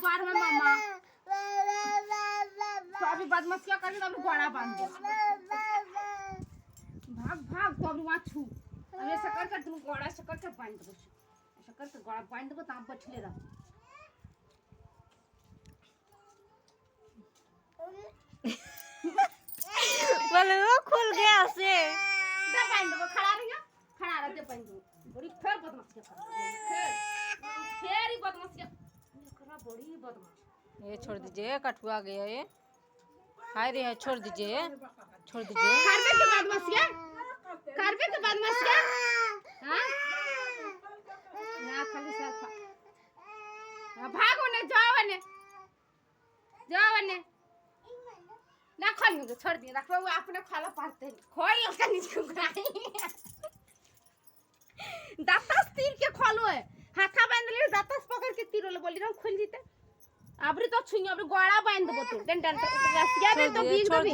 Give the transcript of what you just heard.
बार में मामा तो अभी बदमाशिया करके तो अभी गोड़ा बांध दे भाग भाग तो अभी वहाँ छू अभी ऐसा कर तुम गोड़ा ऐसा करके बांध दो ऐसा करके गोड़ा बांध दो तो आप बचले रहो बोले वो खुल गया से दे बांध दो खड़ा रहते बांध दो बड़ी फिर बदमाशिया कर फिर ही बदमाशिया करा बड़ी बदमाश ये छोड़ दीजिए कठुआ गया ये हाय रे छोड़ दीजिए करबे के बदमाशिया हां ना खाली साथ भागो ने जाओ ने ना खाली छोड़ दिए रखो वो अपने खाला पाते खोल उसका नीचे उगाई दातास तीर के खोलो है हाथा बांध ले दातास पकड़ के तीर ले बोली रहा खोल जीते अबरी तो छुई अबरी गोड़ा बांध दबो तो डंडा रसिया दे तो बीच में भी